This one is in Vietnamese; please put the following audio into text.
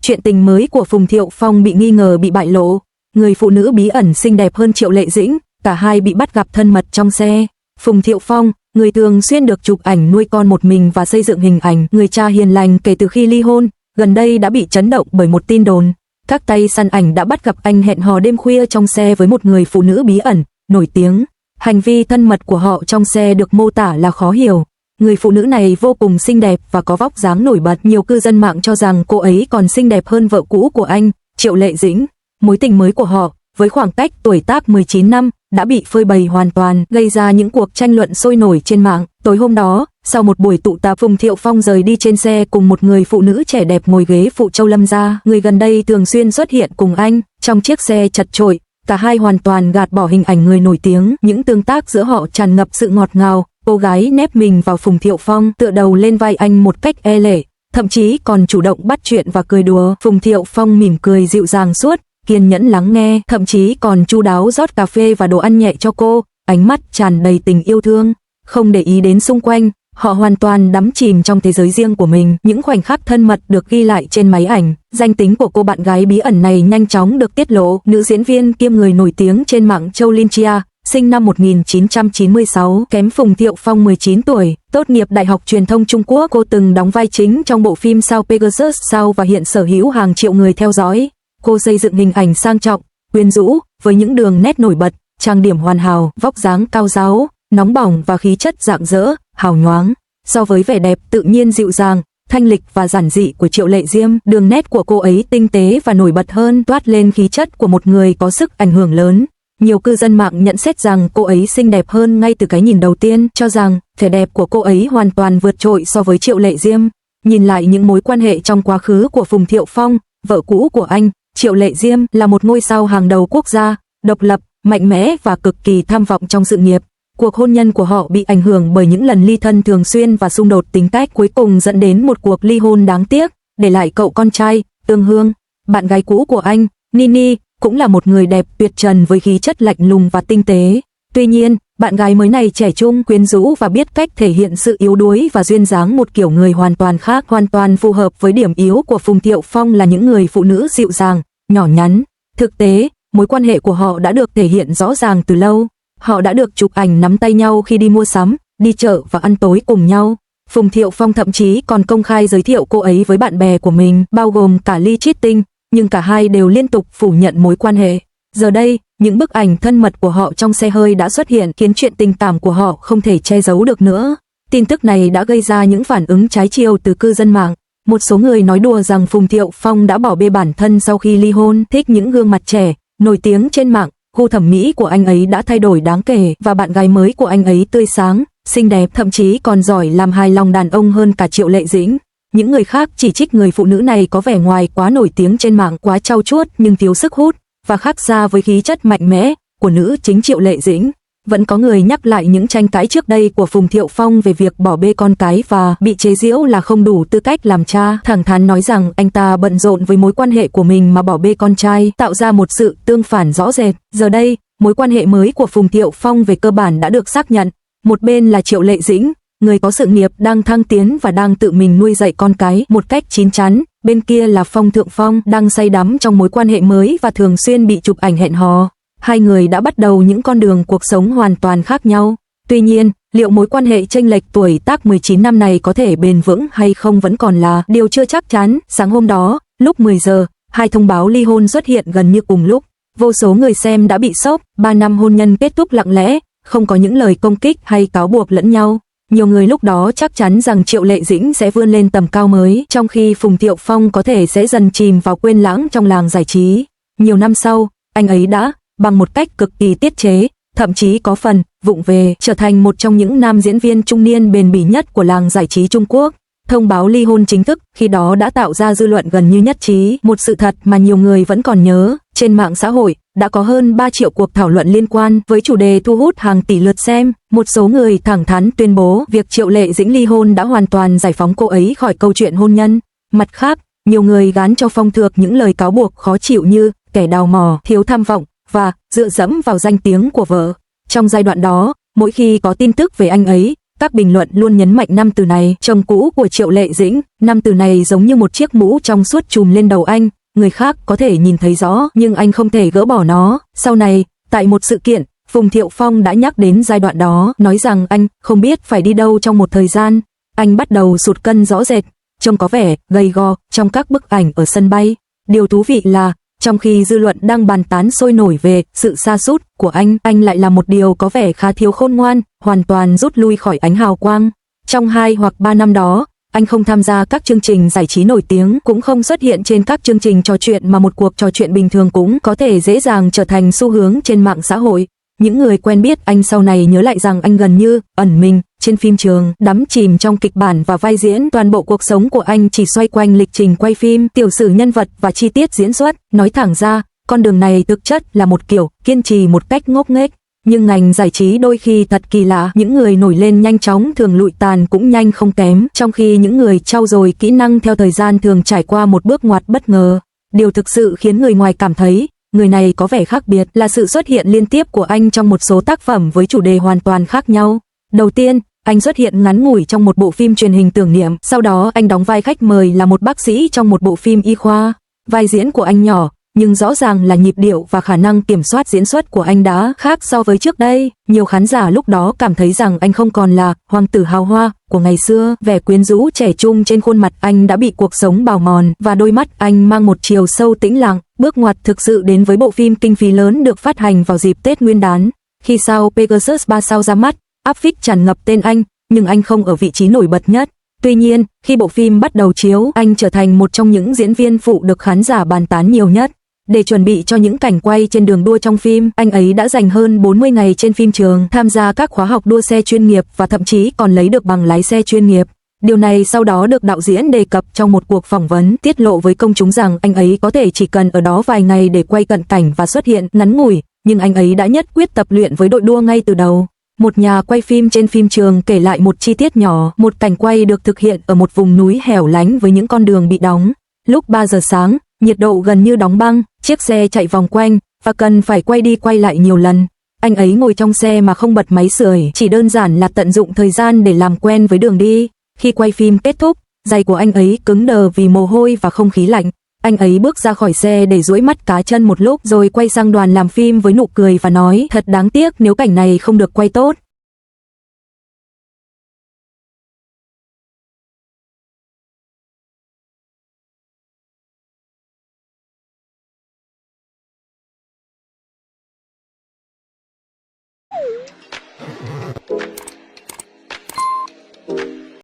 chuyện tình mới của Phùng Thiệu Phong bị nghi ngờ bị bại lộ. Người phụ nữ bí ẩn xinh đẹp hơn Triệu Lệ Dĩnh, cả hai bị bắt gặp thân mật trong xe. Phùng Thiệu Phong, người thường xuyên được chụp ảnh nuôi con một mình và xây dựng hình ảnh người cha hiền lành kể từ khi ly hôn, gần đây đã bị chấn động bởi một tin đồn. Các tay săn ảnh đã bắt gặp anh hẹn hò đêm khuya trong xe với một người phụ nữ bí ẩn, nổi tiếng. Hành vi thân mật của họ trong xe được mô tả là khó hiểu. Người phụ nữ này vô cùng xinh đẹp và có vóc dáng nổi bật. Nhiều cư dân mạng cho rằng cô ấy còn xinh đẹp hơn vợ cũ của anh, Triệu Lệ Dĩnh. Mối tình mới của họ, với khoảng cách tuổi tác 19 năm, đã bị phơi bày hoàn toàn, gây ra những cuộc tranh luận sôi nổi trên mạng. Tối hôm đó, sau một buổi tụ tập, Phùng Thiệu Phong rời đi trên xe cùng một người phụ nữ trẻ đẹp ngồi ghế phụ Châu Lâm gia, người gần đây thường xuyên xuất hiện cùng anh trong chiếc xe chật chội. Cả hai hoàn toàn gạt bỏ hình ảnh người nổi tiếng, những tương tác giữa họ tràn ngập sự ngọt ngào. Cô gái nép mình vào Phùng Thiệu Phong, tựa đầu lên vai anh một cách e lệ, thậm chí còn chủ động bắt chuyện và cười đùa. Phùng Thiệu Phong mỉm cười dịu dàng suốt, kiên nhẫn lắng nghe, thậm chí còn chu đáo rót cà phê và đồ ăn nhẹ cho cô, ánh mắt tràn đầy tình yêu thương, không để ý đến xung quanh. Họ hoàn toàn đắm chìm trong thế giới riêng của mình. Những khoảnh khắc thân mật được ghi lại trên máy ảnh. Danh tính của cô bạn gái bí ẩn này nhanh chóng được tiết lộ. Nữ diễn viên kiêm người nổi tiếng trên mạng Châu Linh Chia, sinh năm 1996, kém Phùng Thiệu Phong 19 tuổi, tốt nghiệp Đại học Truyền thông Trung Quốc. Cô từng đóng vai chính trong bộ phim Sao Pegasus Sao và hiện sở hữu hàng triệu người theo dõi. Cô xây dựng hình ảnh sang trọng, quyến rũ, với những đường nét nổi bật, trang điểm hoàn hảo, vóc dáng cao ráo, nóng bỏng và khí chất rạng rỡ, hào nhoáng. So với vẻ đẹp tự nhiên dịu dàng, thanh lịch và giản dị của Triệu Lệ Diêm, đường nét của cô ấy tinh tế và nổi bật hơn, toát lên khí chất của một người có sức ảnh hưởng lớn. Nhiều cư dân mạng nhận xét rằng cô ấy xinh đẹp hơn ngay từ cái nhìn đầu tiên, cho rằng vẻ đẹp của cô ấy hoàn toàn vượt trội so với Triệu Lệ Diêm. Nhìn lại những mối quan hệ trong quá khứ của Phùng Thiệu Phong, vợ cũ của anh, Triệu Lệ Diêm là một ngôi sao hàng đầu quốc gia, độc lập, mạnh mẽ và cực kỳ tham vọng trong sự nghiệp. Cuộc hôn nhân của họ bị ảnh hưởng bởi những lần ly thân thường xuyên và xung đột tính cách, cuối cùng dẫn đến một cuộc ly hôn đáng tiếc, để lại cậu con trai, Tương Hương. Bạn gái cũ của anh, Nini, cũng là một người đẹp tuyệt trần với khí chất lạnh lùng và tinh tế. Tuy nhiên, bạn gái mới này trẻ trung, quyến rũ và biết cách thể hiện sự yếu đuối và duyên dáng, một kiểu người hoàn toàn khác, hoàn toàn phù hợp với điểm yếu của Phùng Thiệu Phong là những người phụ nữ dịu dàng, nhỏ nhắn. Thực tế, mối quan hệ của họ đã được thể hiện rõ ràng từ lâu. Họ đã được chụp ảnh nắm tay nhau khi đi mua sắm, đi chợ và ăn tối cùng nhau. Phùng Thiệu Phong thậm chí còn công khai giới thiệu cô ấy với bạn bè của mình, bao gồm cả Lee Cheating, nhưng cả hai đều liên tục phủ nhận mối quan hệ. Giờ đây, những bức ảnh thân mật của họ trong xe hơi đã xuất hiện, khiến chuyện tình cảm của họ không thể che giấu được nữa. Tin tức này đã gây ra những phản ứng trái chiều từ cư dân mạng. Một số người nói đùa rằng Phùng Thiệu Phong đã bỏ bê bản thân sau khi ly hôn, thích những gương mặt trẻ, nổi tiếng trên mạng. Gu thẩm mỹ của anh ấy đã thay đổi đáng kể và bạn gái mới của anh ấy tươi sáng, xinh đẹp, thậm chí còn giỏi làm hài lòng đàn ông hơn cả Triệu Lệ Dĩnh. Những người khác chỉ trích người phụ nữ này có vẻ ngoài quá nổi tiếng trên mạng, quá trau chuốt nhưng thiếu sức hút và khác xa với khí chất mạnh mẽ của nữ chính Triệu Lệ Dĩnh. Vẫn có người nhắc lại những tranh cãi trước đây của Phùng Thiệu Phong về việc bỏ bê con cái và bị chế giễu là không đủ tư cách làm cha, thẳng thắn nói rằng anh ta bận rộn với mối quan hệ của mình mà bỏ bê con trai, tạo ra một sự tương phản rõ rệt. Giờ đây, mối quan hệ mới của Phùng Thiệu Phong về cơ bản đã được xác nhận. Một bên là Triệu Lệ Dĩnh, người có sự nghiệp đang thăng tiến và đang tự mình nuôi dạy con cái một cách chín chắn. Bên kia là Phong Thượng Phong, đang say đắm trong mối quan hệ mới và thường xuyên bị chụp ảnh hẹn hò. Hai người đã bắt đầu những con đường cuộc sống hoàn toàn khác nhau. Tuy nhiên, liệu mối quan hệ chênh lệch tuổi tác 19 năm này có thể bền vững hay không vẫn còn là điều chưa chắc chắn. Sáng hôm đó, lúc 10 giờ, hai thông báo ly hôn xuất hiện gần như cùng lúc. Vô số người xem đã bị sốc, 3 năm hôn nhân kết thúc lặng lẽ, không có những lời công kích hay cáo buộc lẫn nhau. Nhiều người lúc đó chắc chắn rằng Triệu Lệ Dĩnh sẽ vươn lên tầm cao mới, trong khi Phùng Thiệu Phong có thể sẽ dần chìm vào quên lãng trong làng giải trí. Nhiều năm sau, anh ấy đã, bằng một cách cực kỳ tiết chế, thậm chí có phần vụng về, trở thành một trong những nam diễn viên trung niên bền bỉ nhất của làng giải trí Trung Quốc. Thông báo ly hôn chính thức khi đó đã tạo ra dư luận gần như nhất trí, một sự thật mà nhiều người vẫn còn nhớ. Trên mạng xã hội, đã có hơn 3 triệu cuộc thảo luận liên quan với chủ đề thu hút hàng tỷ lượt xem. Một số người thẳng thắn tuyên bố việc Triệu Lệ Dĩnh ly hôn đã hoàn toàn giải phóng cô ấy khỏi câu chuyện hôn nhân. Mặt khác, nhiều người gán cho Phong Thược những lời cáo buộc khó chịu như kẻ đào mỏ, thiếu tham vọng và dựa dẫm vào danh tiếng của vợ. Trong giai đoạn đó, mỗi khi có tin tức về anh ấy, Các bình luận luôn nhấn mạnh năm từ này, chồng cũ của Triệu Lệ Dĩnh, năm từ này giống như một chiếc mũ trong suốt trùm lên đầu anh, người khác có thể nhìn thấy rõ nhưng anh không thể gỡ bỏ nó. Sau này, tại một sự kiện, Phùng Thiệu Phong đã nhắc đến giai đoạn đó, nói rằng anh không biết phải đi đâu trong một thời gian. Anh bắt đầu sụt cân rõ rệt, trông có vẻ gầy gò trong các bức ảnh ở sân bay. Điều thú vị là, trong khi dư luận đang bàn tán sôi nổi về sự sa sút của anh lại làm một điều có vẻ khá thiếu khôn ngoan, hoàn toàn rút lui khỏi ánh hào quang. Trong 2 hoặc 3 năm đó, anh không tham gia các chương trình giải trí nổi tiếng, cũng không xuất hiện trên các chương trình trò chuyện mà một cuộc trò chuyện bình thường cũng có thể dễ dàng trở thành xu hướng trên mạng xã hội. Những người quen biết anh sau này nhớ lại rằng anh gần như ẩn mình trên phim trường, đắm chìm trong kịch bản và vai diễn. Toàn bộ cuộc sống của anh chỉ xoay quanh lịch trình quay phim, tiểu sử nhân vật và chi tiết diễn xuất. Nói thẳng ra, con đường này thực chất là một kiểu kiên trì một cách ngốc nghếch. Nhưng ngành giải trí đôi khi thật kỳ lạ, những người nổi lên nhanh chóng thường lụi tàn cũng nhanh không kém, trong khi những người trau dồi kỹ năng theo thời gian thường trải qua một bước ngoặt bất ngờ. Điều thực sự khiến người ngoài cảm thấy người này có vẻ khác biệt là sự xuất hiện liên tiếp của anh trong một số tác phẩm với chủ đề hoàn toàn khác nhau. Đầu tiên, anh xuất hiện ngắn ngủi trong một bộ phim truyền hình tưởng niệm, sau đó anh đóng vai khách mời là một bác sĩ trong một bộ phim y khoa. Vai diễn của anh nhỏ, nhưng rõ ràng là nhịp điệu và khả năng kiểm soát diễn xuất của anh đã khác so với trước đây. Nhiều khán giả lúc đó cảm thấy rằng anh không còn là hoàng tử hào hoa của ngày xưa, vẻ quyến rũ trẻ trung trên khuôn mặt anh đã bị cuộc sống bào mòn và đôi mắt anh mang một chiều sâu tĩnh lặng. Bước ngoặt thực sự đến với bộ phim kinh phí lớn được phát hành vào dịp Tết Nguyên đán. Khi sao Pegasus 3 sao ra mắt, áp phích tràn ngập tên anh, nhưng anh không ở vị trí nổi bật nhất. Tuy nhiên, khi bộ phim bắt đầu chiếu, anh trở thành một trong những diễn viên phụ được khán giả bàn tán nhiều nhất. Để chuẩn bị cho những cảnh quay trên đường đua trong phim, anh ấy đã dành hơn 40 ngày trên phim trường, tham gia các khóa học đua xe chuyên nghiệp và thậm chí còn lấy được bằng lái xe chuyên nghiệp. Điều này sau đó được đạo diễn đề cập trong một cuộc phỏng vấn, tiết lộ với công chúng rằng anh ấy có thể chỉ cần ở đó vài ngày để quay cận cảnh và xuất hiện ngắn ngủi, nhưng anh ấy đã nhất quyết tập luyện với đội đua ngay từ đầu. Một nhà quay phim trên phim trường kể lại một chi tiết nhỏ, một cảnh quay được thực hiện ở một vùng núi hẻo lánh với những con đường bị đóng. Lúc 3 giờ sáng, nhiệt độ gần như đóng băng, chiếc xe chạy vòng quanh và cần phải quay đi quay lại nhiều lần. Anh ấy ngồi trong xe mà không bật máy sưởi, chỉ đơn giản là tận dụng thời gian để làm quen với đường đi. Khi quay phim kết thúc, giày của anh ấy cứng đờ vì mồ hôi và không khí lạnh. Anh ấy bước ra khỏi xe để duỗi mắt cá chân một lúc rồi quay sang đoàn làm phim với nụ cười và nói: thật đáng tiếc nếu cảnh này không được quay tốt.